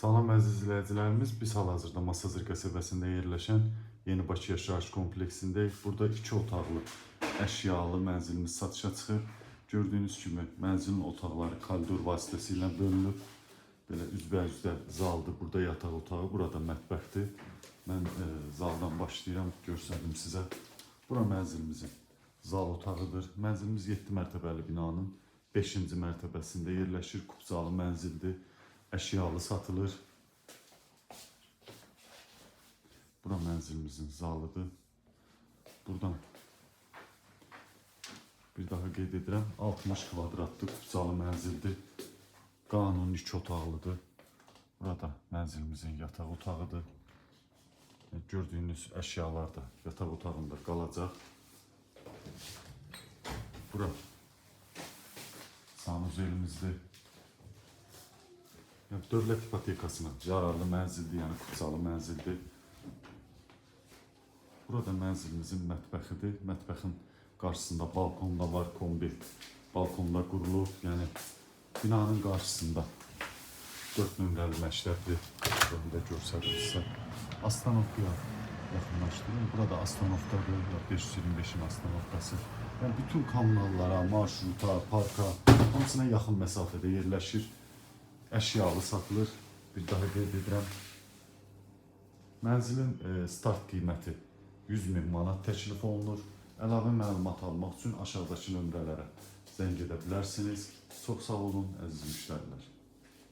Salam əziz izləyicilərimiz, biz hal-hazırda Masazır qəsəbəsində yerləşən Yeni Bakı yaşayış kompleksindəyik. Burada 2 otaqlı əşyalı mənzilimiz satışa çıxır. Gördüyünüz kimi mənzilin otaqları koridor vasitəsilə bölünüb. Belə üzbəyüzdə zaldır, burada yataq otağı, burada mətbəxdir. Mən zaldan başlayıram, göstərdim sizə. Bura mənzilimizin zal otağıdır. Mənzilimiz 7 mərtəbəli binanın 5-ci mərtəbəsində yerləşir. Kubzalı mənzildir. Əşyalı satılır. Bura mənzilimizin zalıdır. Buradan bir daha qeyd edirəm. 60 kvadratlıq kubzalı mənzildir. Qanuni 2 otaqlıdır. Burada mənzilimizin yataq otağıdır. Gördüyünüz əşyalar da yataq otağında qalacaq. Bura sanuzelimizdir. Dövlət ipotekasına yararlı mənzildir, yəni kubzalı mənzildir. Burada mənzilimizin mətbəxidir. Mətbəxin qarşısında balkonda var, kombi balkonda qurulub. Yəni binanın qarşısında 4 nömrəli məktəbdir. Burada görsədim sizə. Astanovkaya yaxınlaşdırın. Burada Astanovkadır, 525-in Astanovkası. Yəni bütün kanallara, marşruta, parka hamısına yaxın məsafədə yerləşir. Əşyalı satılır. Bir daha qeyd edirəm. Mənzilin start qiyməti 100.000 manat təklif olunur. Əlavə məlumat almaq üçün aşağıdakı nömrələrə zəng edə bilərsiniz. Çox sağ olun, əziz müştərilər.